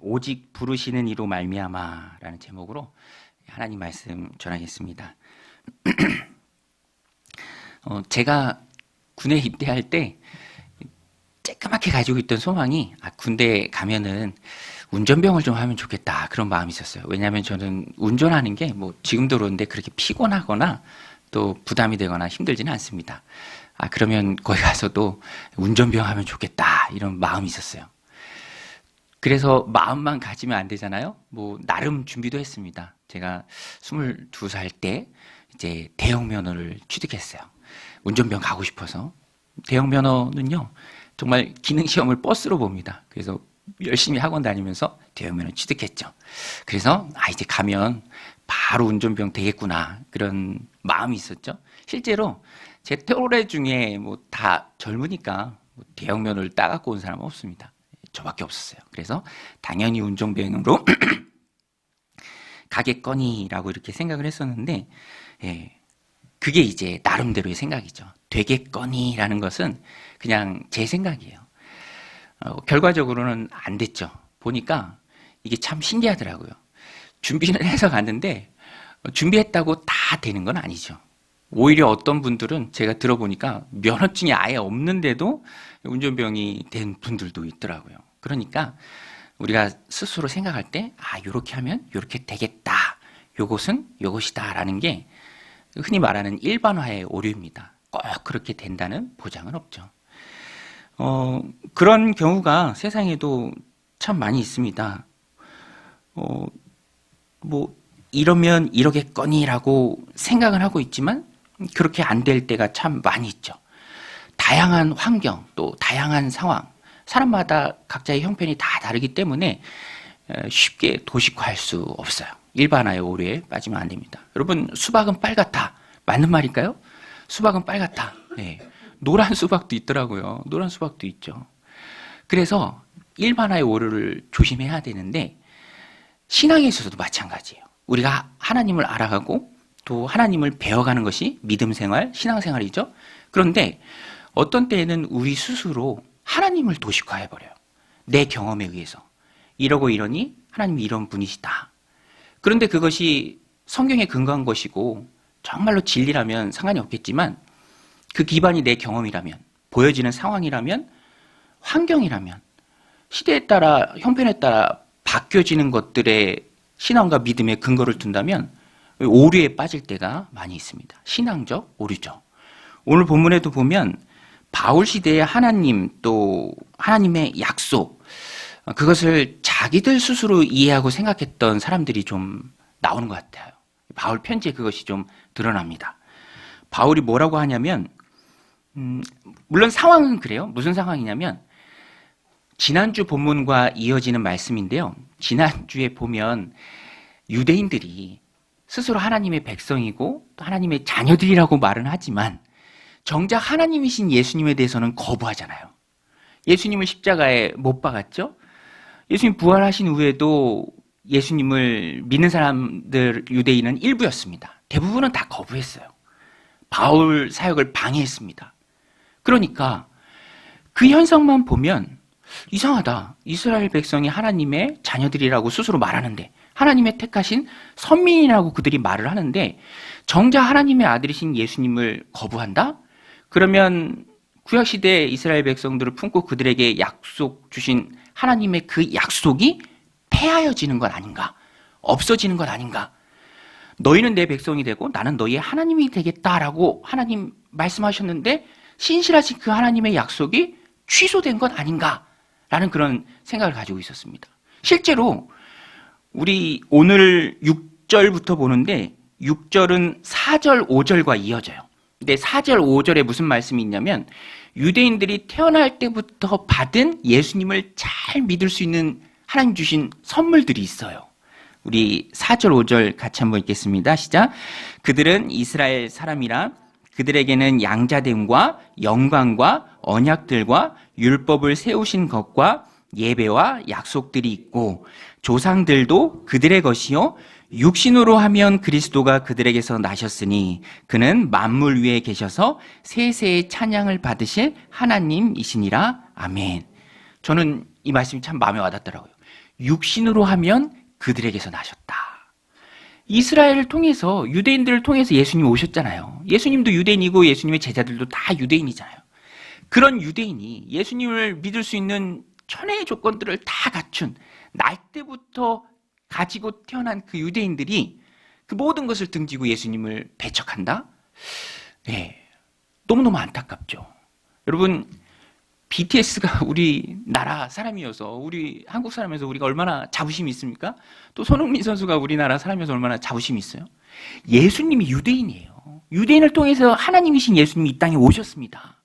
오직 부르시는 이로 말미암아라는 제목으로 하나님 말씀 전하겠습니다. 제가 군에 입대할 때 쬐끄맣게 가지고 있던 소망이 군대에 가면은 운전병을 좀 하면 좋겠다, 그런 마음이 있었어요. 왜냐하면 저는 운전하는 게 지금도 그런데 그렇게 피곤하거나 또 부담이 되거나 힘들지는 않습니다. 그러면 거기 가서도 운전병 하면 좋겠다, 이런 마음이 있었어요. 그래서 마음만 가지면 안 되잖아요. 나름 준비도 했습니다. 제가 22살 때 이제 대형 면허를 취득했어요. 운전병 가고 싶어서. 대형 면허는요, 정말 기능시험을 버스로 봅니다. 그래서 열심히 학원 다니면서 대형 면허 취득했죠. 그래서 이제 가면 바로 운전병 되겠구나, 그런 마음이 있었죠. 실제로 제 또래 중에 다 젊으니까 대형 면허를 따갖고 온 사람은 없습니다. 저밖에 없었어요. 그래서 당연히 운전병으로 가겠거니라고 이렇게 생각을 했었는데, 그게 이제 나름대로의 생각이죠. 되겠거니라는 것은 그냥 제 생각이에요. 결과적으로는 안 됐죠. 보니까 이게 참 신기하더라고요. 준비는 해서 갔는데 준비했다고 다 되는 건 아니죠. 오히려 어떤 분들은 제가 들어보니까 면허증이 아예 없는데도 운전병이 된 분들도 있더라고요. 그러니까 우리가 스스로 생각할 때 요렇게 하면 요렇게 되겠다, 요것은 요것이다 라는 게 흔히 말하는 일반화의 오류입니다. 꼭 그렇게 된다는 보장은 없죠. 그런 경우가 세상에도 참 많이 있습니다. 이러면 이러겠거니라고 생각을 하고 있지만 그렇게 안 될 때가 참 많이 있죠. 다양한 환경, 또 다양한 상황, 사람마다 각자의 형편이 다 다르기 때문에 쉽게 도식화할 수 없어요. 일반화의 오류에 빠지면 안 됩니다. 여러분, 수박은 빨갛다, 맞는 말일까요? 수박은 빨갛다. 네. 노란 수박도 있더라고요. 노란 수박도 있죠. 그래서 일반화의 오류를 조심해야 되는데, 신앙에 있어서도 마찬가지예요. 우리가 하나님을 알아가고 또 하나님을 배워가는 것이 믿음 생활, 신앙 생활이죠. 그런데 어떤 때에는 우리 스스로 하나님을 도식화해버려요. 내 경험에 의해서. 이러고 이러니 하나님이 이런 분이시다. 그런데 그것이 성경에 근거한 것이고 정말로 진리라면 상관이 없겠지만, 그 기반이 내 경험이라면, 보여지는 상황이라면, 환경이라면, 시대에 따라, 형편에 따라 바뀌어지는 것들의 신앙과 믿음의 근거를 둔다면 오류에 빠질 때가 많이 있습니다. 신앙적 오류죠. 오늘 본문에도 보면 바울 시대의 하나님, 또 하나님의 약속, 그것을 자기들 스스로 이해하고 생각했던 사람들이 좀 나오는 것 같아요. 바울 편지에 그것이 좀 드러납니다. 바울이 뭐라고 하냐면, 물론 상황은 그래요. 무슨 상황이냐면, 지난주 본문과 이어지는 말씀인데요. 지난주에 보면 유대인들이 스스로 하나님의 백성이고 또 하나님의 자녀들이라고 말은 하지만 정작 하나님이신 예수님에 대해서는 거부하잖아요. 예수님을 십자가에 못 박았죠. 예수님 부활하신 후에도 예수님을 믿는 사람들, 유대인은 일부였습니다. 대부분은 다 거부했어요. 바울 사역을 방해했습니다. 그러니까 그 현상만 보면 이상하다. 이스라엘 백성이 하나님의 자녀들이라고 스스로 말하는데, 하나님의 택하신 선민이라고 그들이 말을 하는데, 정작 하나님의 아들이신 예수님을 거부한다? 그러면 구약시대 이스라엘 백성들을 품고 그들에게 약속 주신 하나님의 그 약속이 폐하여지는 것 아닌가? 없어지는 것 아닌가? 너희는 내 백성이 되고 나는 너희의 하나님이 되겠다라고 하나님 말씀하셨는데, 신실하신 그 하나님의 약속이 취소된 것 아닌가? 라는 그런 생각을 가지고 있었습니다. 실제로 우리 오늘 6절부터 보는데 6절은 4절, 5절과 이어져요. 근데 4절, 5절에 무슨 말씀이 있냐면, 유대인들이 태어날 때부터 받은 예수님을 잘 믿을 수 있는 하나님 주신 선물들이 있어요. 우리 4절, 5절 같이 한번 읽겠습니다. 시작. 그들은 이스라엘 사람이라 그들에게는 양자됨과 영광과 언약들과 율법을 세우신 것과 예배와 약속들이 있고, 조상들도 그들의 것이요 육신으로 하면 그리스도가 그들에게서 나셨으니 그는 만물 위에 계셔서 세세의 찬양을 받으실 하나님이시니라. 아멘. 저는 이 말씀이 참 마음에 와닿더라고요. 육신으로 하면 그들에게서 나셨다. 이스라엘을 통해서, 유대인들을 통해서 예수님이 오셨잖아요. 예수님도 유대인이고 예수님의 제자들도 다 유대인이잖아요. 그런 유대인이 예수님을 믿을 수 있는 천혜의 조건들을 다 갖춘, 날 때부터 가지고 태어난 그 유대인들이 그 모든 것을 등지고 예수님을 배척한다? 네, 너무너무 안타깝죠. 여러분, BTS가 우리나라 사람이어서, 우리 한국 사람이어서 우리가 얼마나 자부심이 있습니까? 또 손흥민 선수가 우리나라 사람이어서 얼마나 자부심이 있어요? 예수님이 유대인이에요. 유대인을 통해서 하나님이신 예수님이 이 땅에 오셨습니다.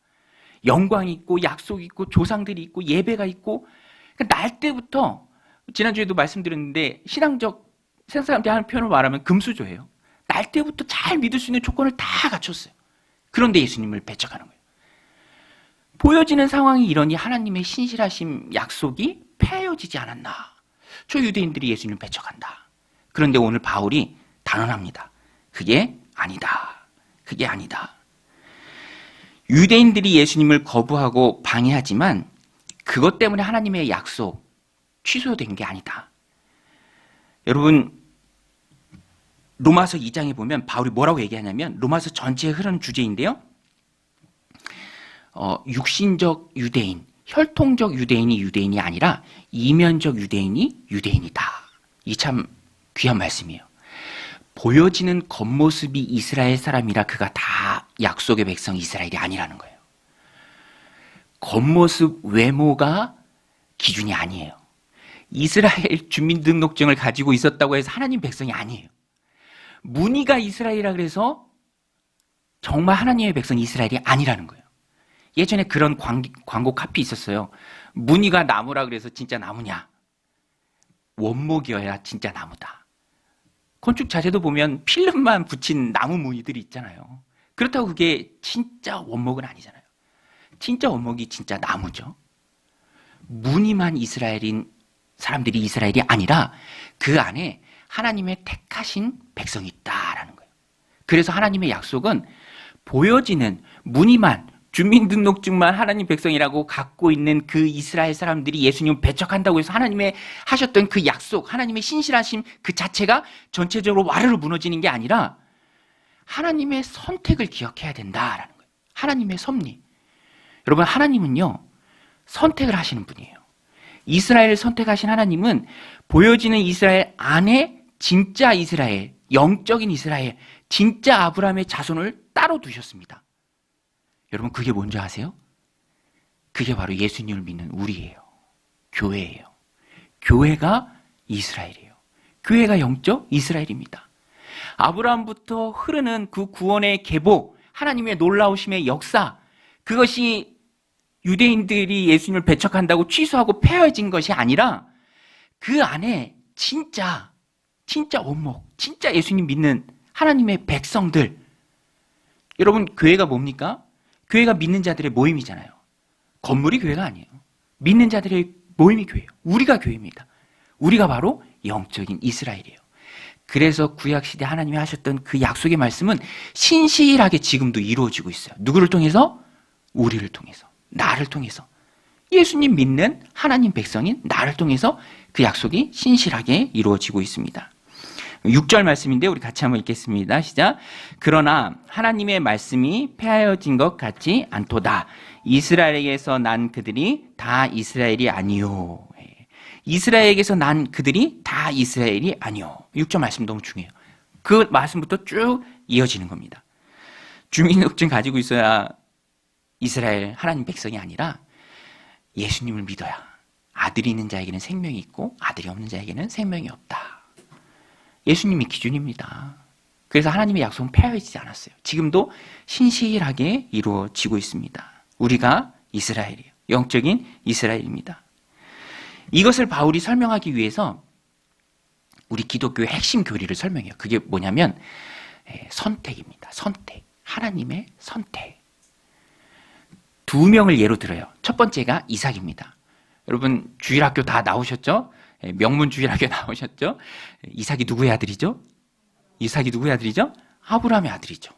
영광이 있고 약속이 있고 조상들이 있고 예배가 있고, 그러니까 날 때부터, 지난주에도 말씀드렸는데 신앙적 세상 사람들이 하는 표현을 말하면 금수저예요. 날 때부터 잘 믿을 수 있는 조건을 다 갖췄어요. 그런데 예수님을 배척하는 거예요. 보여지는 상황이 이러니 하나님의 신실하심 약속이 폐하여지지 않았나. 저 유대인들이 예수님을 배척한다. 그런데 오늘 바울이 단언합니다. 그게 아니다. 그게 아니다. 유대인들이 예수님을 거부하고 방해하지만 그것 때문에 하나님의 약속 취소된 게 아니다. 여러분, 로마서 2장에 보면 바울이 뭐라고 얘기하냐면, 로마서 전체에 흐르는 주제인데요. 육신적 유대인, 혈통적 유대인이 유대인이 아니라 이면적 유대인이 유대인이다. 이 참 귀한 말씀이에요. 보여지는 겉모습이 이스라엘 사람이라 그가 다 약속의 백성 이스라엘이 아니라는 거예요. 겉모습, 외모가 기준이 아니에요. 이스라엘 주민등록증을 가지고 있었다고 해서 하나님 백성이 아니에요. 무늬가 이스라엘이라 그래서 정말 하나님의 백성 이스라엘이 아니라는 거예요. 예전에 그런 광고 카피 있었어요. 무늬가 나무라 그래서 진짜 나무냐? 원목이어야 진짜 나무다. 건축 자재도 보면 필름만 붙인 나무 무늬들이 있잖아요. 그렇다고 그게 진짜 원목은 아니잖아요. 진짜 원목이 진짜 나무죠. 무늬만 이스라엘인 사람들이 이스라엘이 아니라 그 안에 하나님의 택하신 백성이 있다라는 거예요. 그래서 하나님의 약속은 보여지는 무늬만, 주민등록증만 하나님 백성이라고 갖고 있는 그 이스라엘 사람들이 예수님을 배척한다고 해서 하나님의 하셨던 그 약속, 하나님의 신실하심 그 자체가 전체적으로 와르르 무너지는 게 아니라 하나님의 선택을 기억해야 된다라는 거예요. 하나님의 섭리. 여러분, 하나님은요, 선택을 하시는 분이에요. 이스라엘을 선택하신 하나님은 보여지는 이스라엘 안에 진짜 이스라엘, 영적인 이스라엘, 진짜 아브라함의 자손을 따로 두셨습니다. 여러분, 그게 뭔지 아세요? 그게 바로 예수님을 믿는 우리예요. 교회예요. 교회가 이스라엘이에요. 교회가 영적 이스라엘입니다. 아브라함부터 흐르는 그 구원의 계보, 하나님의 놀라우심의 역사, 그것이 유대인들이 예수님을 배척한다고 취소하고 폐허해진 것이 아니라 그 안에 진짜 원목, 진짜 예수님 믿는 하나님의 백성들. 여러분, 교회가 뭡니까? 교회가 믿는 자들의 모임이잖아요. 건물이 교회가 아니에요. 믿는 자들의 모임이 교회예요. 우리가 교회입니다. 우리가 바로 영적인 이스라엘이에요. 그래서 구약시대 하나님이 하셨던 그 약속의 말씀은 신실하게 지금도 이루어지고 있어요. 누구를 통해서? 우리를 통해서, 나를 통해서. 예수님 믿는 하나님 백성인 나를 통해서 그 약속이 신실하게 이루어지고 있습니다. 6절 말씀인데 우리 같이 한번 읽겠습니다. 시작. 그러나 하나님의 말씀이 폐하여진 것 같지 않도다. 이스라엘에게서 난 그들이 다 이스라엘이 아니요. 이스라엘에게서 난 그들이 다 이스라엘이 아니요. 6절 말씀 너무 중요해요. 그 말씀부터 쭉 이어지는 겁니다. 주민등록증 가지고 있어야 이스라엘 하나님 백성이 아니라 예수님을 믿어야 아들이 있는 자에게는 생명이 있고 아들이 없는 자에게는 생명이 없다. 예수님이 기준입니다. 그래서 하나님의 약속은 폐하여지지 않았어요. 지금도 신실하게 이루어지고 있습니다. 우리가 이스라엘이에요. 영적인 이스라엘입니다. 이것을 바울이 설명하기 위해서 우리 기독교의 핵심 교리를 설명해요. 그게 뭐냐면 선택입니다. 선택. 하나님의 선택. 두 명을 예로 들어요. 첫 번째가 이삭입니다. 여러분, 주일학교 다 나오셨죠? 명문 주일학교 나오셨죠? 이삭이 누구의 아들이죠? 이삭이 누구의 아들이죠? 아브라함의 아들이죠.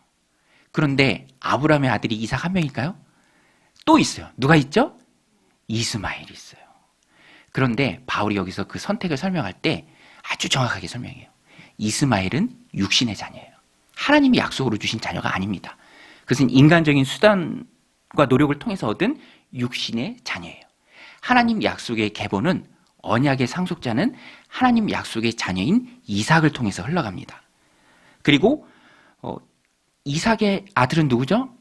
그런데 아브라함의 아들이 이삭 한 명일까요? 또 있어요. 누가 있죠? 이스마엘이 있어요. 그런데 바울이 여기서 그 선택을 설명할 때 아주 정확하게 설명해요. 이스마엘은 육신의 자녀예요. 하나님이 약속으로 주신 자녀가 아닙니다. 그것은 인간적인 수단과 노력을 통해서 얻은 육신의 자녀예요. 하나님 약속의 계보는 언약의 상속자는 하나님 약속의 자녀인 이삭을 통해서 흘러갑니다. 그리고 이삭의 아들은 누구죠?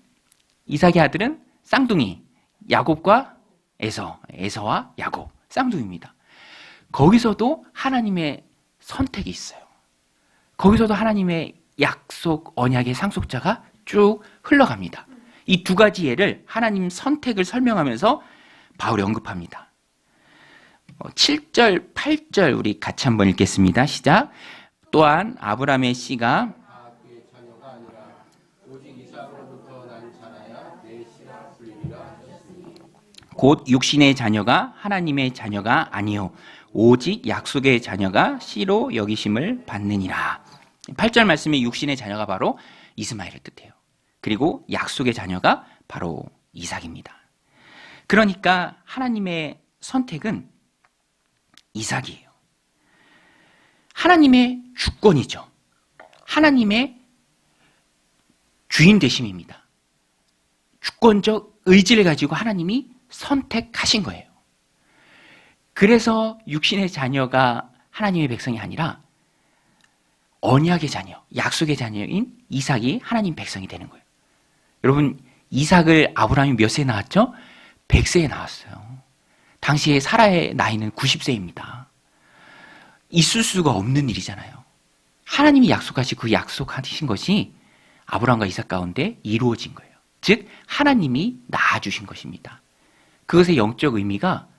이삭의 아들은 쌍둥이 야곱과 에서와 야곱 쌍둥이입니다. 거기서도 하나님의 선택이 있어요. 거기서도 하나님의 약속 언약의 상속자가 쭉 흘러갑니다. 이 두 가지 예를 하나님 선택을 설명하면서 바울이 언급합니다. 7절, 8절 우리 같이 한번 읽겠습니다. 시작. 또한 아브라함의 씨가 그의 자녀가 아니라 오직 이삭으로부터 난 자라야 내 씨라 불리리라 하셨으니 곧 육신의 자녀가 하나님의 자녀가 아니요 오직 약속의 자녀가 씨로 여기심을 받느니라. 8절 말씀의 육신의 자녀가 바로 이스마엘을 뜻해요. 그리고 약속의 자녀가 바로 이삭입니다. 그러니까 하나님의 선택은 이삭이에요. 하나님의 주권이죠. 하나님의 주인 되심입니다. 주권적 의지를 가지고 하나님이 선택하신 거예요. 그래서 육신의 자녀가 하나님의 백성이 아니라 언약의 자녀, 약속의 자녀인 이삭이 하나님 백성이 되는 거예요. 여러분, 이삭을 아브라함이 몇 세에 낳았죠? 100세에 낳았어요. 당시에 사라의 나이는 90세입니다. 있을 수가 없는 일이잖아요. 하나님이 약속하신 그 약속하신 것이 아브라함과 이삭 가운데 이루어진 거예요. 즉 하나님이 낳아주신 것입니다. 그것의 영적 의미가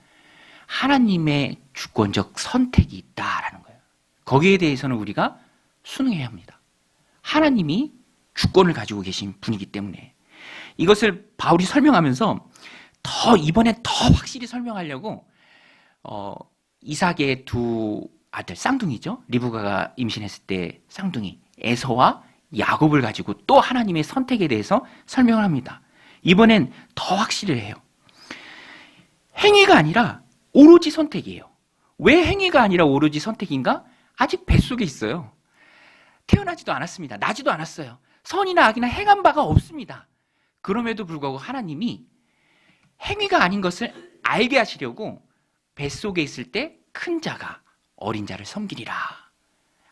하나님의 주권적 선택이 있다라는 거예요. 거기에 대해서는 우리가 순응해야 합니다. 하나님이 주권을 가지고 계신 분이기 때문에 이것을 바울이 설명하면서 이번에 더 확실히 설명하려고 이삭의 두 아들 쌍둥이죠. 리브가가 임신했을 때 쌍둥이 에서와 야곱을 가지고 또 하나님의 선택에 대해서 설명을 합니다. 이번엔 더 확실히 해요. 행위가 아니라 오로지 선택이에요. 왜 행위가 아니라 오로지 선택인가? 아직 뱃속에 있어요. 태어나지도 않았습니다. 나지도 않았어요. 선이나 악이나 행한 바가 없습니다. 그럼에도 불구하고 하나님이 행위가 아닌 것을 알게 하시려고 뱃속에 있을 때 큰 자가 어린 자를 섬기리라.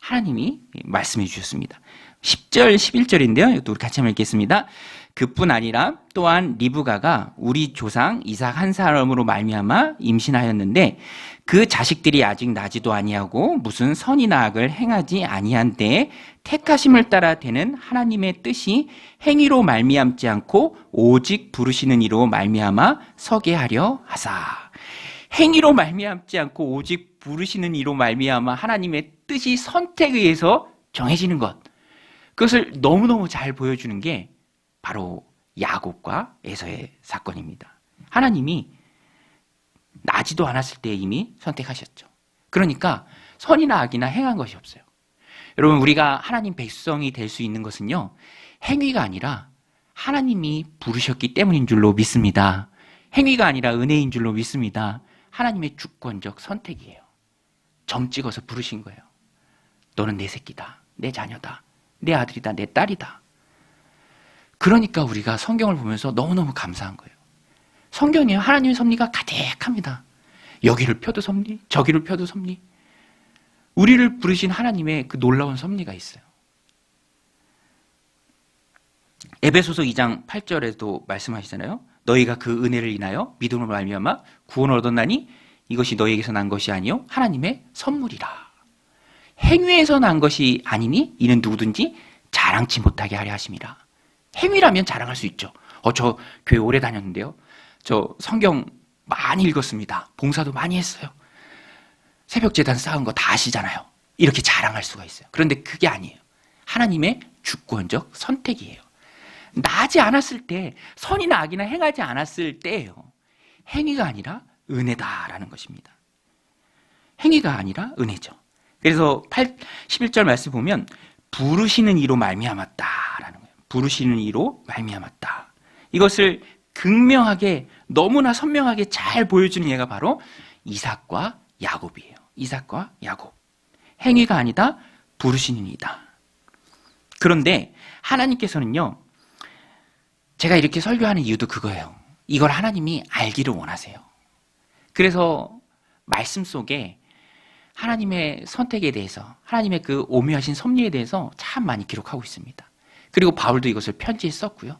하나님이 말씀해 주셨습니다. 10절, 11절인데요. 이것도 우리 같이 한번 읽겠습니다. 그뿐 아니라 또한 리브가가 우리 조상 이삭 한 사람으로 말미암아 임신하였는데 그 자식들이 아직 나지도 아니하고 무슨 선이나 악을 행하지 아니한 때에 택하심을 따라 되는 하나님의 뜻이 행위로 말미암지 않고 오직 부르시는 이로 말미암아 서게 하려 하사. 행위로 말미암지 않고 오직 부르시는 이로 말미암아 하나님의 뜻이 선택에 의해서 정해지는 것. 그것을 너무너무 잘 보여주는 게 바로 야곱과 에서의 사건입니다. 하나님이 나지도 않았을 때 이미 선택하셨죠. 그러니까 선이나 악이나 행한 것이 없어요. 여러분, 우리가 하나님 백성이 될 수 있는 것은요, 행위가 아니라 하나님이 부르셨기 때문인 줄로 믿습니다. 행위가 아니라 은혜인 줄로 믿습니다. 하나님의 주권적 선택이에요. 점 찍어서 부르신 거예요. 너는 내 새끼다. 내 자녀다. 내 아들이다. 내 딸이다. 그러니까 우리가 성경을 보면서 너무너무 감사한 거예요. 성경에 하나님의 섭리가 가득합니다. 여기를 펴도 섭리, 저기를 펴도 섭리. 우리를 부르신 하나님의 그 놀라운 섭리가 있어요. 에베소서 2장 8절에도 말씀하시잖아요. 너희가 그 은혜를 인하여 믿음으로 말미암아 구원을 얻었나니 이것이 너희에게서 난 것이 아니요 하나님의 선물이라. 행위에서 난 것이 아니니 이는 누구든지 자랑치 못하게 하려 하심이라. 행위라면 자랑할 수 있죠. 저 교회 오래 다녔는데요. 저 성경 많이 읽었습니다. 봉사도 많이 했어요. 새벽재단 쌓은 거 다 아시잖아요. 이렇게 자랑할 수가 있어요. 그런데 그게 아니에요. 하나님의 주권적 선택이에요. 나지 않았을 때, 선이나 악이나 행하지 않았을 때예요. 행위가 아니라 은혜다라는 것입니다. 행위가 아니라 은혜죠. 그래서 11절 말씀 보면 부르시는 이로 말미암았다라는 거예요. 부르시는 이로 말미암았다. 이것을 극명하게 너무나 선명하게 잘 보여주는 예가 바로 이삭과 야곱이에요. 이삭과 야곱. 행위가 아니다 부르시니이다. 그런데 하나님께서는요, 제가 이렇게 설교하는 이유도 그거예요. 이걸 하나님이 알기를 원하세요. 그래서 말씀 속에 하나님의 선택에 대해서, 하나님의 그 오묘하신 섭리에 대해서 참 많이 기록하고 있습니다. 그리고 바울도 이것을 편지에 썼고요.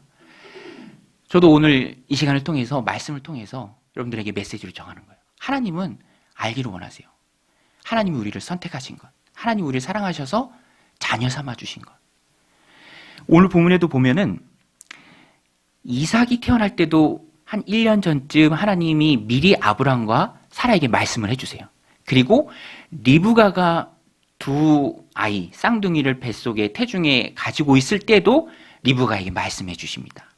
저도 오늘 이 시간을 통해서, 말씀을 통해서 여러분들에게 메시지를 정하는 거예요. 하나님은 알기를 원하세요. 하나님이 우리를 선택하신 것, 하나님이 우리를 사랑하셔서 자녀 삼아 주신 것. 오늘 본문에도 보면은 이삭이 태어날 때도 한 1년 전쯤 하나님이 미리 아브람과 사라에게 말씀을 해주세요. 그리고 리브가가 두 아이, 쌍둥이를 뱃속에 태중에 가지고 있을 때도 리브가에게 말씀해 주십니다.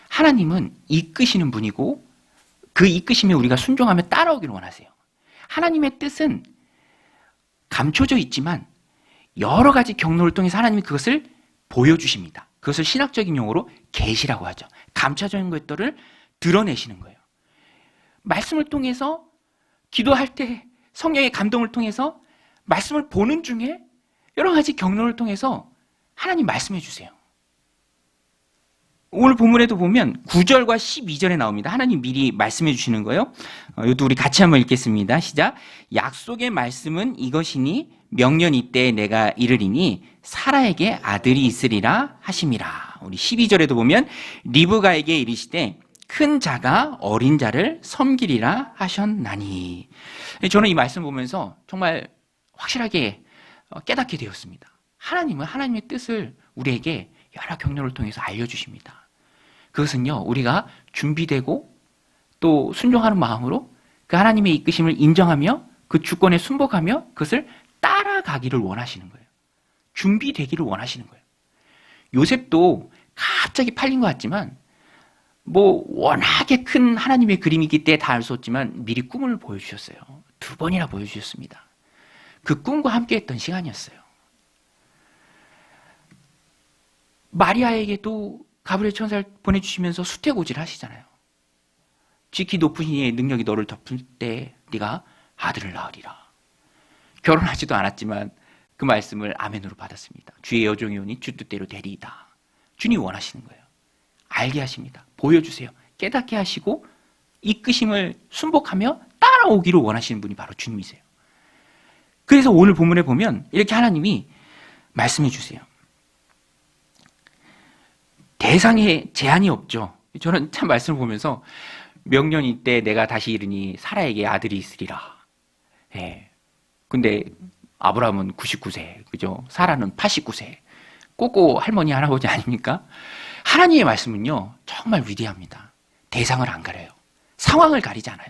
하나님은 이끄시는 분이고 그 이끄심에 우리가 순종하며 따라오기를 원하세요. 하나님의 뜻은 감춰져 있지만 여러 가지 경로를 통해서 하나님이 그것을 보여주십니다. 그것을 신학적인 용어로 계시라고 하죠. 감춰져 있는 것들을 드러내시는 거예요. 말씀을 통해서, 기도할 때 성령의 감동을 통해서, 말씀을 보는 중에 여러 가지 경로를 통해서 하나님 말씀해 주세요. 오늘 본문에도 보면 9절과 12절에 나옵니다. 하나님 미리 말씀해 주시는 거예요. 이것도 우리 같이 한번 읽겠습니다. 시작. 약속의 말씀은 이것이니 명년 이때에 내가 이르리니 사라에게 아들이 있으리라 하심이라. 우리 12절에도 보면 리브가에게 이르시되 큰 자가 어린 자를 섬기리라 하셨나니. 저는 이 말씀 보면서 정말 확실하게 깨닫게 되었습니다. 하나님은 하나님의 뜻을 우리에게 여러 경로를 통해서 알려주십니다. 그것은요, 우리가 준비되고 또 순종하는 마음으로 그 하나님의 이끄심을 인정하며 그 주권에 순복하며 그것을 따라가기를 원하시는 거예요. 준비되기를 원하시는 거예요. 요셉도 갑자기 팔린 것 같지만 뭐 워낙에 큰 하나님의 그림이기 때문에 다 알 수 없지만 미리 꿈을 보여주셨어요. 2번이나 보여주셨습니다. 그 꿈과 함께했던 시간이었어요. 마리아에게도 가브리엘 천사를 보내주시면서 수태고지를 하시잖아요. 지키 높은 이의 능력이 너를 덮을 때 네가 아들을 낳으리라. 결혼하지도 않았지만 그 말씀을 아멘으로 받았습니다. 주의 여종이 오니 주 뜻대로 되리이다. 주님 원하시는 거예요. 알게 하십니다. 보여주세요. 깨닫게 하시고 이끄심을 순복하며 따라오기를 원하시는 분이 바로 주님이세요. 그래서 오늘 본문에 보면 이렇게 하나님이 말씀해 주세요. 대상에 제한이 없죠. 저는 참 말씀을 보면서 명년 이때 내가 다시 이르니 사라에게 아들이 있으리라. 예. 근데 아브라함은 99세, 그죠? 사라는 89세. 꼬꼬 할머니 할아버지 아닙니까? 하나님의 말씀은요, 정말 위대합니다. 대상을 안 가려요. 상황을 가리지 않아요.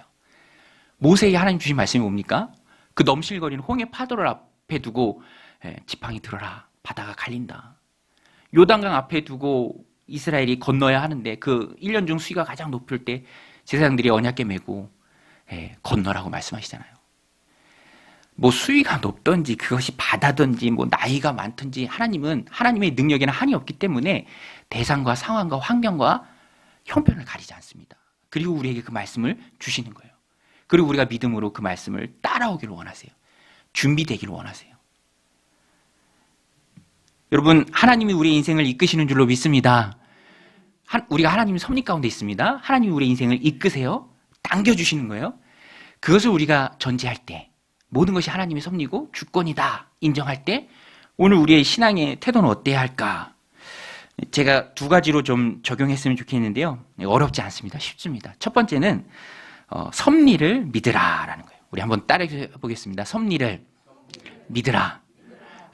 모세에게 하나님 주신 말씀이 뭡니까? 그 넘실거리는 홍해 파도를 앞에 두고 지팡이 들어라. 바다가 갈린다. 요단강 앞에 두고 이스라엘이 건너야 하는데 그 1년 중 수위가 가장 높을 때 제사장들이 언약궤 메고 건너라고 말씀하시잖아요. 뭐 수위가 높든지 그것이 바다든지 뭐 나이가 많든지 하나님은 하나님의 능력에는 한이 없기 때문에 대상과 상황과 환경과 형편을 가리지 않습니다. 그리고 우리에게 그 말씀을 주시는 거예요. 그리고 우리가 믿음으로 그 말씀을 따라오기를 원하세요. 준비되기를 원하세요. 여러분, 하나님이 우리의 인생을 이끄시는 줄로 믿습니다. 우리가 하나님의 섭리 가운데 있습니다. 하나님이 우리의 인생을 이끄세요. 당겨주시는 거예요. 그것을 우리가 전제할 때 모든 것이 하나님의 섭리고 주권이다 인정할 때 오늘 우리의 신앙의 태도는 어때야 할까? 제가 2가지로 좀 적용했으면 좋겠는데요. 어렵지 않습니다. 쉽습니다. 첫 번째는 섭리를 믿으라라는 거예요. 우리 한번 따라해 보겠습니다. 섭리를 믿으라.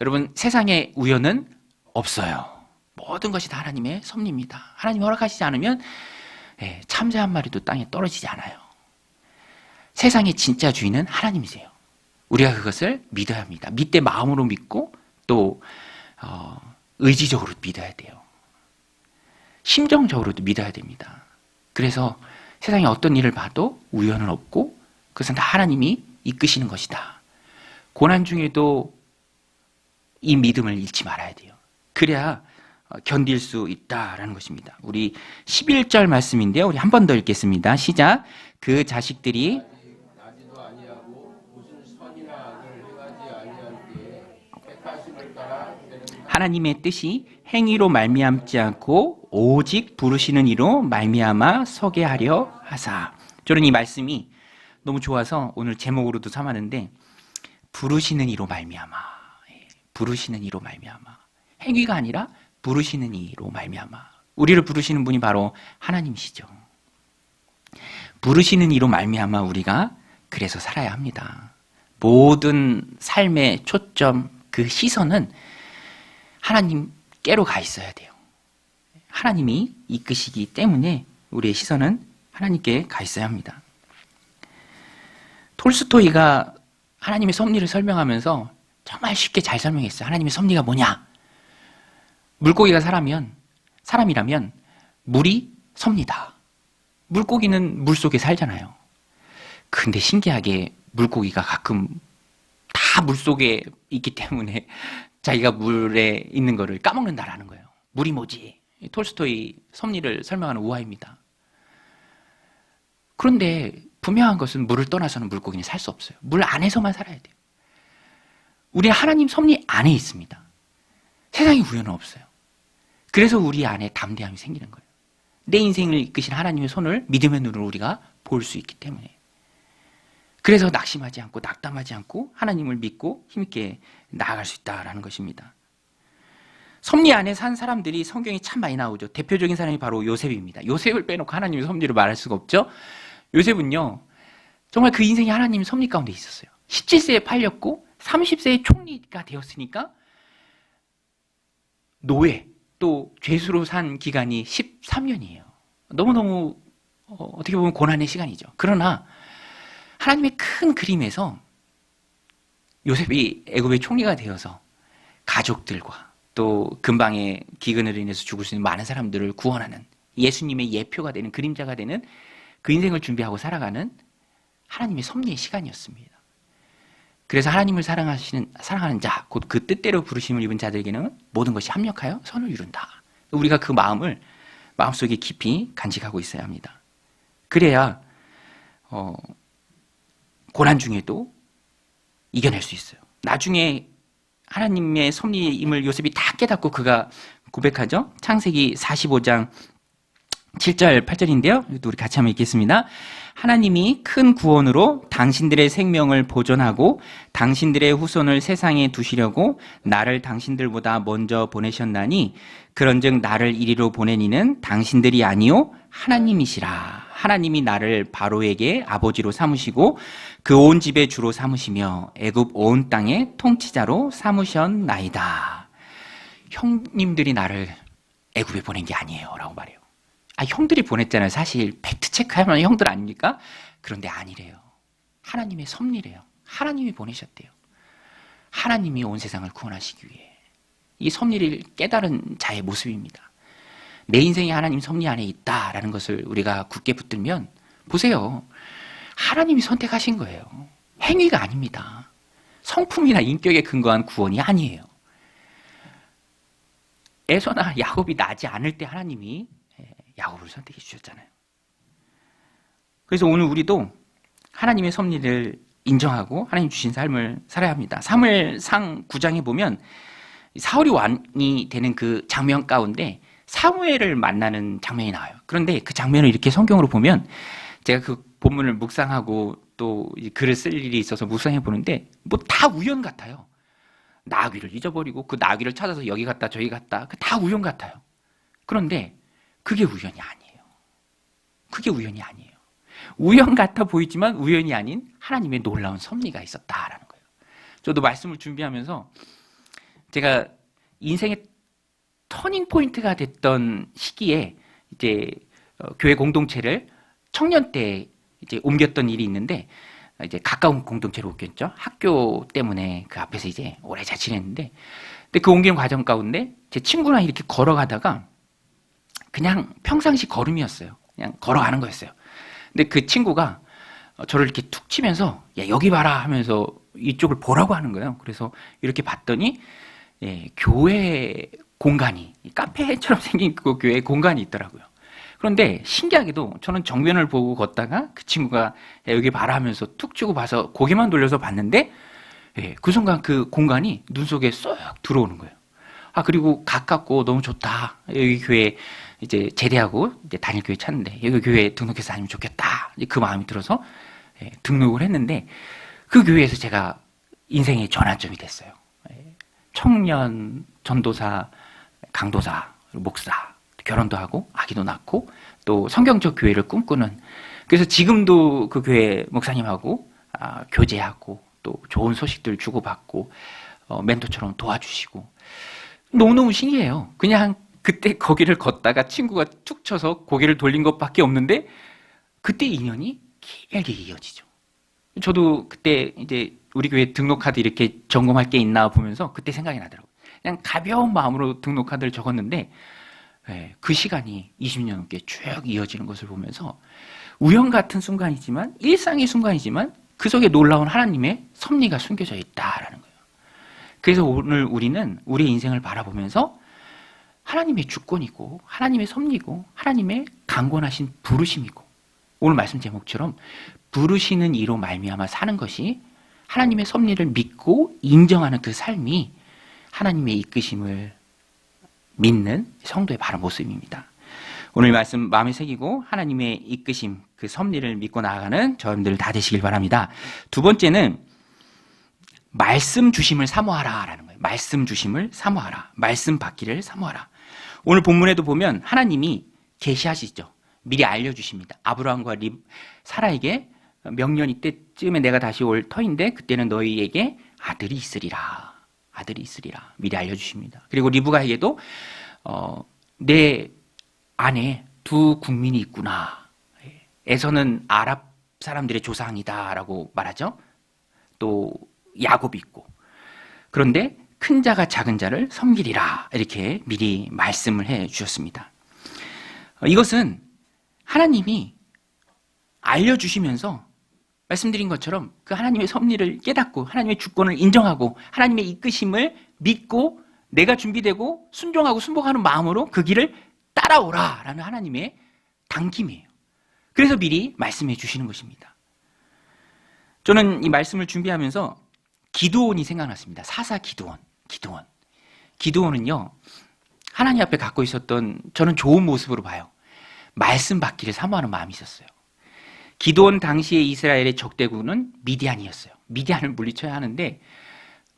여러분, 세상에 우연은 없어요. 모든 것이 다 하나님의 섭리입니다. 하나님 허락하시지 않으면 참새 한 마리도 땅에 떨어지지 않아요. 세상의 진짜 주인은 하나님이세요. 우리가 그것을 믿어야 합니다. 믿되 마음으로 믿고 또 의지적으로 믿어야 돼요. 심정적으로도 믿어야 됩니다. 그래서 세상에 어떤 일을 봐도 우연은 없고 그것은 다 하나님이 이끄시는 것이다. 고난 중에도 이 믿음을 잃지 말아야 돼요. 그래야 견딜 수 있다라는 것입니다. 우리 11절 말씀인데요. 우리 한 번 더 읽겠습니다. 시작. 그 자식들이 하나님의 뜻이 행위로 말미암지 않고 오직 부르시는 이로 말미암아 서게 하려 하사. 저는 이 말씀이 너무 좋아서 오늘 제목으로도 삼았는데, 부르시는 이로 말미암아, 부르시는 이로 말미암아, 행위가 아니라 부르시는 이로 말미암아. 우리를 부르시는 분이 바로 하나님이시죠. 부르시는 이로 말미암아 우리가 그래서 살아야 합니다. 모든 삶의 초점, 그 시선은 하나님께로 가 있어야 돼요. 하나님이 이끄시기 때문에 우리의 시선은 하나님께 가 있어야 합니다. 톨스토이가 하나님의 섭리를 설명하면서 정말 쉽게 잘 설명했어요. 하나님의 섭리가 뭐냐? 물고기가 사람이라면 물이 섭니다. 물고기는 물속에 살잖아요. 근데 신기하게 물고기가 가끔 다 물속에 있기 때문에 자기가 물에 있는 거를 까먹는다라는 거예요. 물이 뭐지? 톨스토이 섭리를 설명하는 우화입니다. 그런데 분명한 것은 물을 떠나서는 물고기는 살 수 없어요. 물 안에서만 살아야 돼요. 우리는 하나님 섭리 안에 있습니다. 세상에 우연은 없어요. 그래서 우리 안에 담대함이 생기는 거예요. 내 인생을 이끄신 하나님의 손을 믿음의 눈으로 우리가 볼 수 있기 때문에. 그래서 낙심하지 않고 낙담하지 않고 하나님을 믿고 힘있게 나아갈 수 있다는 것입니다. 섭리 안에 산 사람들이 성경에 참 많이 나오죠. 대표적인 사람이 바로 요셉입니다. 요셉을 빼놓고 하나님의 섭리를 말할 수가 없죠. 요셉은요, 정말 그 인생이 하나님의 섭리 가운데 있었어요. 17세에 팔렸고 30세에 총리가 되었으니까 노예, 또 죄수로 산 기간이 13년이에요. 너무너무 어떻게 보면 고난의 시간이죠. 그러나 하나님의 큰 그림에서 요셉이 애굽의 총리가 되어서 가족들과 또 근방의 기근으로 인해서 죽을 수 있는 많은 사람들을 구원하는 예수님의 예표가 되는, 그림자가 되는 그 인생을 준비하고 살아가는 하나님의 섭리의 시간이었습니다. 그래서 하나님을 사랑하는 자, 곧 그 뜻대로 부르심을 입은 자들에게는 모든 것이 합력하여 선을 이룬다. 우리가 그 마음을 마음속에 깊이 간직하고 있어야 합니다. 그래야 고난 중에도 이겨낼 수 있어요. 나중에 하나님의 섭리임을 요셉이 다 깨닫고 그가 고백하죠. 창세기 45장 7절 8절인데요. 우리 같이 한번 읽겠습니다. 하나님이 큰 구원으로 당신들의 생명을 보존하고 당신들의 후손을 세상에 두시려고 나를 당신들보다 먼저 보내셨나니 그런즉 나를 이리로 보낸 이는 당신들이 아니요 하나님이시라. 하나님이 나를 바로에게 아버지로 삼으시고 그 온 집의 주로 삼으시며 애굽 온 땅의 통치자로 삼으셨나이다. 형님들이 나를 애굽에 보낸 게 아니에요 라고 말해요. 형들이 보냈잖아요. 사실 팩트 체크하면 형들 아닙니까? 그런데 아니래요. 하나님의 섭리래요. 하나님이 보내셨대요. 하나님이 온 세상을 구원하시기 위해. 이 섭리를 깨달은 자의 모습입니다. 내 인생이 하나님 섭리 안에 있다라는 것을 우리가 굳게 붙들면 보세요. 하나님이 선택하신 거예요. 행위가 아닙니다. 성품이나 인격에 근거한 구원이 아니에요. 에서나 야곱이 나지 않을 때 하나님이 야곱을 선택해 주셨잖아요. 그래서 오늘 우리도 하나님의 섭리를 인정하고 하나님 주신 삶을 살아야 합니다. 사무엘상 9장에 보면 사울이 왕이 되는 그 장면 가운데 사무엘을 만나는 장면이 나와요. 그런데 그 장면을 이렇게 성경으로 보면 제가 그 본문을 묵상하고 또 글을 쓸 일이 있어서 묵상해 보는데 뭐 다 우연 같아요. 나귀를 잊어버리고 그 나귀를 찾아서 여기 갔다 저기 갔다 다 우연 같아요. 그런데 그게 우연이 아니에요. 그게 우연이 아니에요. 우연 같아 보이지만 우연이 아닌 하나님의 놀라운 섭리가 있었다라는 거예요. 저도 말씀을 준비하면서 제가 인생의 터닝 포인트가 됐던 시기에 이제 교회 공동체를 청년 때 이제 옮겼던 일이 있는데 이제 가까운 공동체로 옮겼죠. 학교 때문에 그 앞에서 이제 오래 잘 지냈는데 근데 그 옮기는 과정 가운데 제 친구랑 이렇게 걸어가다가 그냥 평상시 걸음이었어요. 그냥 걸어가는 거였어요. 근데 그 친구가 저를 이렇게 툭 치면서 야 여기 봐라 하면서 이쪽을 보라고 하는 거예요. 그래서 이렇게 봤더니 교회 공간이 카페처럼 생긴 그 교회 공간이 있더라고요. 그런데 신기하게도 저는 정면을 보고 걷다가 그 친구가 야, 여기 봐라 하면서 툭 치고 봐서 고개만 돌려서 봤는데 예, 그 순간 그 공간이 눈 속에 쏙 들어오는 거예요. 아, 그리고 가깝고 너무 좋다. 여기 교회 이제 제대하고 이제 다닐 교회 찾는데 여기 교회에 등록해서 다니면 좋겠다. 이제 그 마음이 들어서 예, 등록을 했는데 그 교회에서 제가 인생의 전환점이 됐어요. 예, 청년, 전도사, 강도사, 목사, 결혼도 하고 아기도 낳고 또 성경적 교회를 꿈꾸는, 그래서 지금도 그 교회 목사님하고 교제하고 또 좋은 소식들 주고받고 멘토처럼 도와주시고 너무너무 신기해요. 그냥 그때 거기를 걷다가 친구가 툭 쳐서 고개를 돌린 것밖에 없는데 그때 인연이 길게 이어지죠. 저도 그때 이제 우리 교회 등록카드 이렇게 점검할 게 있나 보면서 그때 생각이 나더라고요. 그냥 가벼운 마음으로 등록카드를 적었는데 그 시간이 20년 넘게 쭉 이어지는 것을 보면서 우연 같은 순간이지만, 일상의 순간이지만 그 속에 놀라운 하나님의 섭리가 숨겨져 있다라는 거예요. 그래서 오늘 우리는 우리의 인생을 바라보면서 하나님의 주권이고 하나님의 섭리고 하나님의 강권하신 부르심이고, 오늘 말씀 제목처럼 부르시는 이로 말미암아 사는 것이, 하나님의 섭리를 믿고 인정하는 그 삶이 하나님의 이끄심을 믿는 성도의 바른 모습입니다. 오늘 말씀 마음에 새기고 하나님의 이끄심, 그 섭리를 믿고 나아가는 저님들 다 되시길 바랍니다. 두 번째는 말씀 주심을 사모하라라는 거예요. 말씀 주심을 사모하라. 말씀 받기를 사모하라. 오늘 본문에도 보면 하나님이 계시하시죠. 미리 알려주십니다. 아브라함과 사라에게 명년 이때쯤에 내가 다시 올 터인데 그때는 너희에게 아들이 있으리라. 아들이 있으리라. 미리 알려주십니다. 그리고 리브가에게도 내 안에 두 국민이 있구나. 에서는 아랍 사람들의 조상이다라고 말하죠. 또 야곱이 있고. 그런데 큰 자가 작은 자를 섬기리라. 이렇게 미리 말씀을 해 주셨습니다. 이것은 하나님이 알려주시면서 말씀드린 것처럼 그 하나님의 섭리를 깨닫고 하나님의 주권을 인정하고 하나님의 이끄심을 믿고 내가 준비되고 순종하고 순복하는 마음으로 그 길을 따라오라라는 하나님의 당김이에요. 그래서 미리 말씀해 주시는 것입니다. 저는 이 말씀을 준비하면서 기드온이 생각났습니다. 사사 기드온. 기드온은요, 하나님 앞에 갖고 있었던, 저는 좋은 모습으로 봐요. 말씀 받기를 사모하는 마음이 있었어요. 기드온 당시에 이스라엘의 적대국은 미디안이었어요. 미디안을 물리쳐야 하는데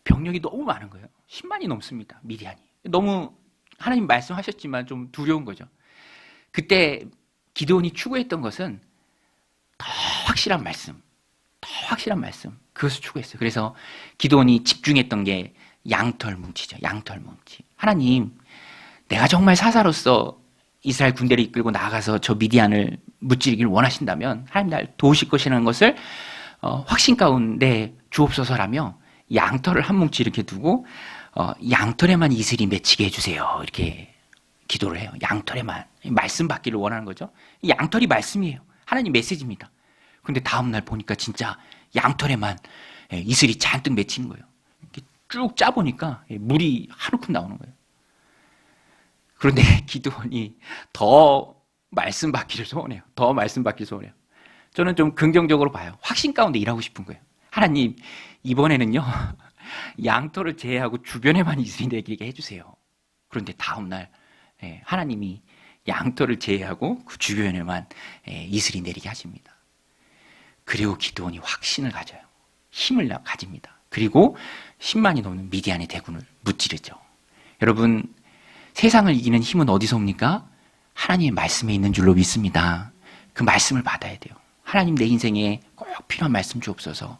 병력이 너무 많은 거예요. 10만이 넘습니다. 미디안이. 너무 하나님 말씀하셨지만 좀 두려운 거죠. 그때 기드온이 추구했던 것은 더 확실한 말씀, 그것을 추구했어요. 그래서 기드온이 집중했던 게 양털 뭉치죠. 양털 뭉치. 하나님, 내가 정말 사사로서 이스라엘 군대를 이끌고 나가서 저 미디안을 무찌르기를 원하신다면 하나님 날 도우실 것이라는 것을 확신 가운데 주옵소서라며 양털을 한 뭉치 이렇게 두고 양털에만 이슬이 맺히게 해주세요. 이렇게 기도를 해요. 양털에만. 말씀 받기를 원하는 거죠. 이 양털이 말씀이에요. 하나님 메시지입니다. 근데 다음날 보니까 진짜 양털에만 이슬이 잔뜩 맺히는 거예요. 이렇게 쭉 짜보니까 물이 한 움큼 나오는 거예요. 그런데 기드온이 더 말씀 받기를 소원해요. 더 말씀 받기를 소원해요. 저는 좀 긍정적으로 봐요. 확신 가운데 일하고 싶은 거예요. 하나님, 이번에는요, 양털을 제외하고 주변에만 이슬이 내리게 해주세요. 그런데 다음날 하나님이 양털을 제외하고 그 주변에만 이슬이 내리게 하십니다. 그리고 기드온이 확신을 가져요. 힘을 가집니다. 그리고 10만이 넘는 미디안의 대군을 무찌르죠. 여러분, 세상을 이기는 힘은 어디서 옵니까? 하나님의 말씀에 있는 줄로 믿습니다. 그 말씀을 받아야 돼요. 하나님, 내 인생에 꼭 필요한 말씀 주옵소서.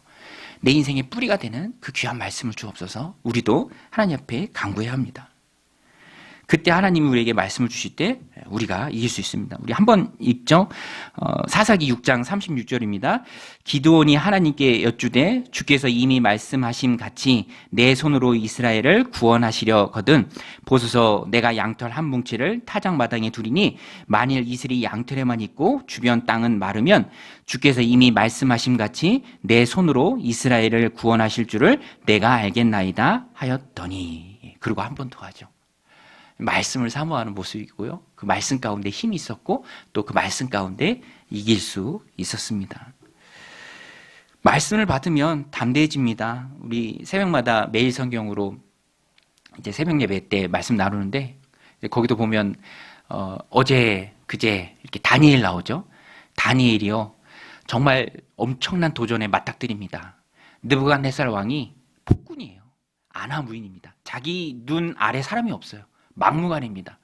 내 인생의 뿌리가 되는 그 귀한 말씀을 주옵소서. 우리도 하나님 앞에 간구해야 합니다. 그때 하나님이 우리에게 말씀을 주실 때 우리가 이길 수 있습니다. 우리 한번 읽죠. 사사기 6장 36절입니다. 기드온이 하나님께 여쭈되 주께서 이미 말씀하심 같이 내 손으로 이스라엘을 구원하시려거든 보소서 내가 양털 한 뭉치를 타작마당에 두리니 만일 이슬이 양털에만 있고 주변 땅은 마르면 주께서 이미 말씀하심 같이 내 손으로 이스라엘을 구원하실 줄을 내가 알겠나이다 하였더니. 그리고 한 번 더 하죠. 말씀을 사모하는 모습이고요. 그 말씀 가운데 힘이 있었고 또 그 말씀 가운데 이길 수 있었습니다. 말씀을 받으면 담대해집니다. 우리 새벽마다 매일 성경으로 이제 새벽 예배 때 말씀 나누는데 거기도 보면 어제 그제 이렇게 다니엘 나오죠. 다니엘이요 정말 엄청난 도전에 맞닥뜨립니다. 느부갓네살 왕이 폭군이에요. 아나무인입니다. 자기 눈 아래 사람이 없어요. 막무가내입니다.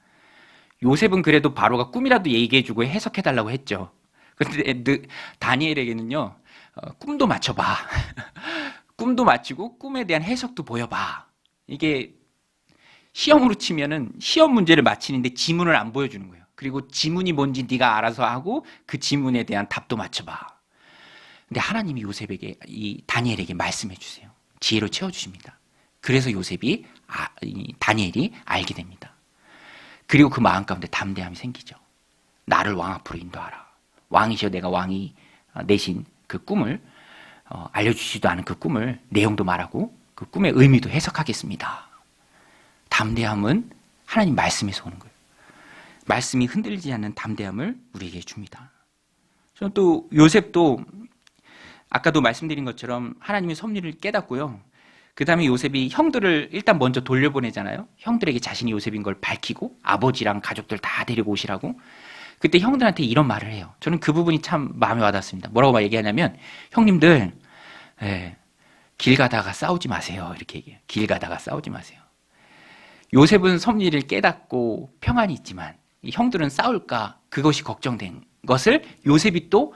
요셉은 그래도 바로가 꿈이라도 얘기해주고 해석해달라고 했죠. 그런데 다니엘에게는요 꿈도 맞춰봐. 꿈도 맞추고 꿈에 대한 해석도 보여봐. 이게 시험으로 치면은 시험 문제를 맞히는데 지문을 안 보여주는 거예요. 그리고 지문이 뭔지 네가 알아서 하고 그 지문에 대한 답도 맞춰봐. 근데 하나님이 요셉에게 이 다니엘에게 말씀해 주세요. 지혜로 채워주십니다. 그래서 요셉이 다니엘이 알게 됩니다. 그리고 그 마음 가운데 담대함이 생기죠. 나를 왕 앞으로 인도하라. 왕이시여 내가 왕이 내신 그 꿈을 알려주지도 않은 그 꿈을 내용도 말하고 그 꿈의 의미도 해석하겠습니다. 담대함은 하나님 말씀에서 오는 거예요. 말씀이 흔들리지 않는 담대함을 우리에게 줍니다. 저는 또 요셉도 아까도 말씀드린 것처럼 하나님의 섭리를 깨닫고요. 그 다음에 요셉이 형들을 일단 먼저 돌려보내잖아요. 형들에게 자신이 요셉인 걸 밝히고 아버지랑 가족들 다 데리고 오시라고. 그때 형들한테 이런 말을 해요. 저는 그 부분이 참 마음에 와닿습니다. 뭐라고 얘기하냐면 형님들 길 가다가 싸우지 마세요. 이렇게 얘기해요. 길 가다가 싸우지 마세요. 요셉은 섭리를 깨닫고 평안이 있지만 이 형들은 싸울까 그것이 걱정된 것을 요셉이 또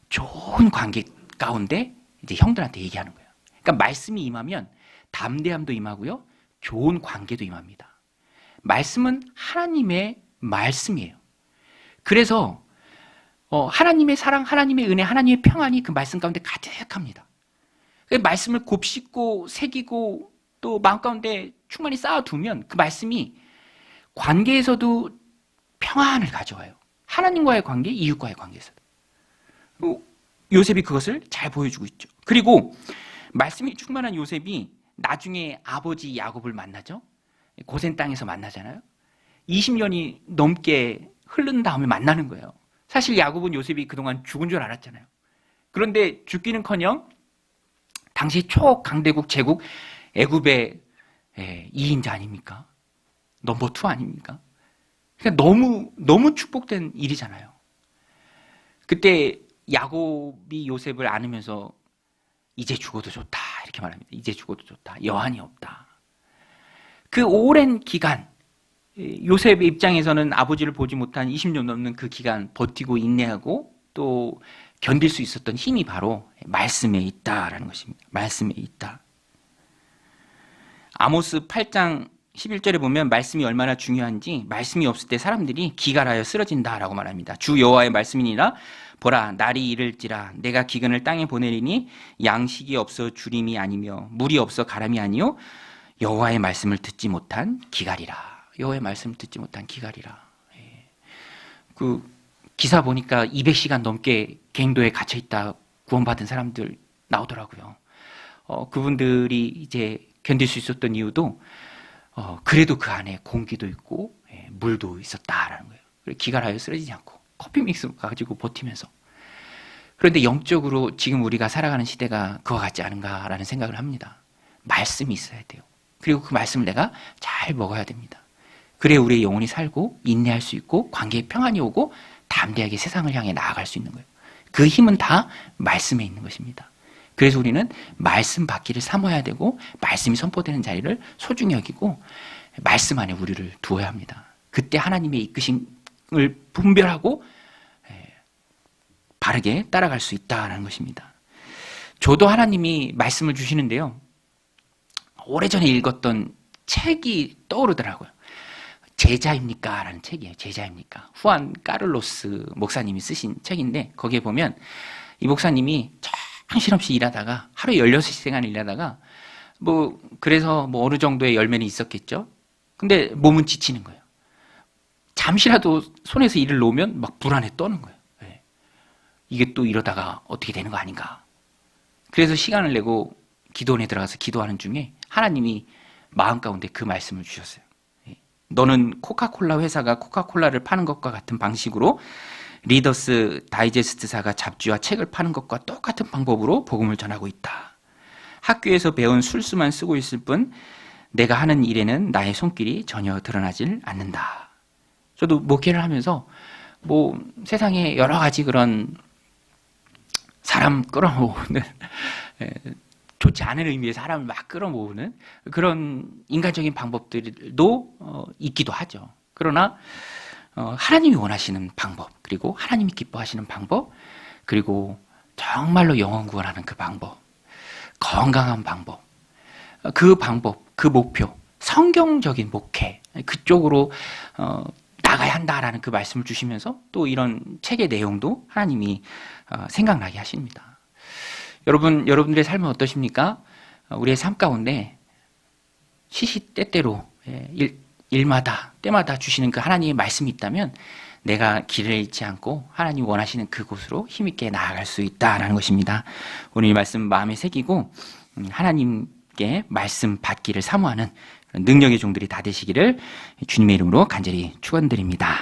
좋은 관계 가운데 이제 형들한테 얘기하는 거예요. 그러니까 말씀이 임하면 담대함도 임하고요. 좋은 관계도 임합니다. 말씀은 하나님의 말씀이에요. 그래서 하나님의 사랑, 하나님의 은혜, 하나님의 평안이 그 말씀 가운데 가득합니다. 그 말씀을 곱씹고 새기고 또 마음 가운데 충만히 쌓아두면 그 말씀이 관계에서도 평안을 가져와요. 하나님과의 관계, 이웃과의 관계에서도. 요셉이 그것을 잘 보여주고 있죠. 그리고 말씀이 충만한 요셉이 나중에 아버지 야곱을 만나죠. 고센 땅에서 만나잖아요. 20년이 넘게 흐른 다음에 만나는 거예요. 사실 야곱은 요셉이 그동안 죽은 줄 알았잖아요. 그런데 죽기는커녕 당시 초강대국 제국 애굽의 2인자 아닙니까? 넘버 2 아닙니까? 그러니까 너무 축복된 일이잖아요. 그때 야곱이 요셉을 안으면서 이제 죽어도 좋다 이렇게 말합니다. 이제 죽어도 좋다. 여한이 없다. 그 오랜 기간 요셉의 입장에서는 아버지를 보지 못한 20년 넘는 그 기간 버티고 인내하고 또 견딜 수 있었던 힘이 바로 말씀에 있다라는 것입니다. 말씀에 있다. 아모스 8장 11절에 보면 말씀이 얼마나 중요한지 말씀이 없을 때 사람들이 기갈하여 쓰러진다라고 말합니다. 주 여호와의 말씀이니라 보라 날이 이를지라 내가 기근을 땅에 보내리니 양식이 없어 주림이 아니며 물이 없어 가람이 아니요 여호와의 말씀을 듣지 못한 기갈이라. 여호와의 말씀을 듣지 못한 기갈이라. 그 기사 보니까 200시간 넘게 갱도에 갇혀 있다 구원받은 사람들 나오더라고요. 그분들이 이제 견딜 수 있었던 이유도 그래도 그 안에 공기도 있고 물도 있었다라는 거예요. 기갈하여 쓰러지지 않고 커피 믹스 가지고 버티면서. 그런데 영적으로 지금 우리가 살아가는 시대가 그와 같지 않은가라는 생각을 합니다. 말씀이 있어야 돼요. 그리고 그 말씀을 내가 잘 먹어야 됩니다. 그래야 우리의 영혼이 살고 인내할 수 있고 관계에 평안이 오고 담대하게 세상을 향해 나아갈 수 있는 거예요. 그 힘은 다 말씀에 있는 것입니다. 그래서 우리는 말씀 받기를 사모해야 되고 말씀이 선포되는 자리를 소중히 여기고 말씀 안에 우리를 두어야 합니다. 그때 하나님의 이끄심을 분별하고 바르게 따라갈 수 있다는 것입니다. 저도 하나님이 말씀을 주시는데요. 오래전에 읽었던 책이 떠오르더라고요. 제자입니까? 라는 책이에요. 제자입니까? 후안 까를로스 목사님이 쓰신 책인데 거기에 보면 이 목사님이 정신없이 일하다가 하루 16시간 일하다가 그래서 어느 정도의 열매는 있었겠죠. 근데 몸은 지치는 거예요. 잠시라도 손에서 일을 놓으면 막 불안에 떠는 거예요. 이게 또 이러다가 어떻게 되는 거 아닌가. 그래서 시간을 내고 기도원에 들어가서 기도하는 중에 하나님이 마음 가운데 그 말씀을 주셨어요. 너는 코카콜라 회사가 코카콜라를 파는 것과 같은 방식으로 리더스 다이제스트사가 잡지와 책을 파는 것과 똑같은 방법으로 복음을 전하고 있다. 학교에서 배운 술수만 쓰고 있을 뿐 내가 하는 일에는 나의 손길이 전혀 드러나질 않는다. 저도 목회를 하면서 뭐 세상에 여러 가지 그런 사람 끌어모으는 좋지 않은 의미의 사람을 막 끌어모으는 그런 인간적인 방법들도 있기도 하죠. 그러나 하나님이 원하시는 방법, 그리고 하나님이 기뻐하시는 방법, 그리고 정말로 영혼 구원하는 그 방법, 건강한 방법, 그 방법, 그 목표, 성경적인 목회, 그쪽으로 나가야 한다라는 그 말씀을 주시면서 또 이런 책의 내용도 하나님이 생각나게 하십니다. 여러분들의 삶은 어떠십니까? 우리의 삶 가운데 시시때때로 일마다 때마다 주시는 그 하나님의 말씀이 있다면 내가 길을 잃지 않고 하나님 원하시는 그곳으로 힘있게 나아갈 수 있다라는 것입니다. 오늘 이 말씀 마음에 새기고 하나님께 말씀 받기를 사모하는 능력의 종들이 다 되시기를 주님의 이름으로 간절히 축원드립니다.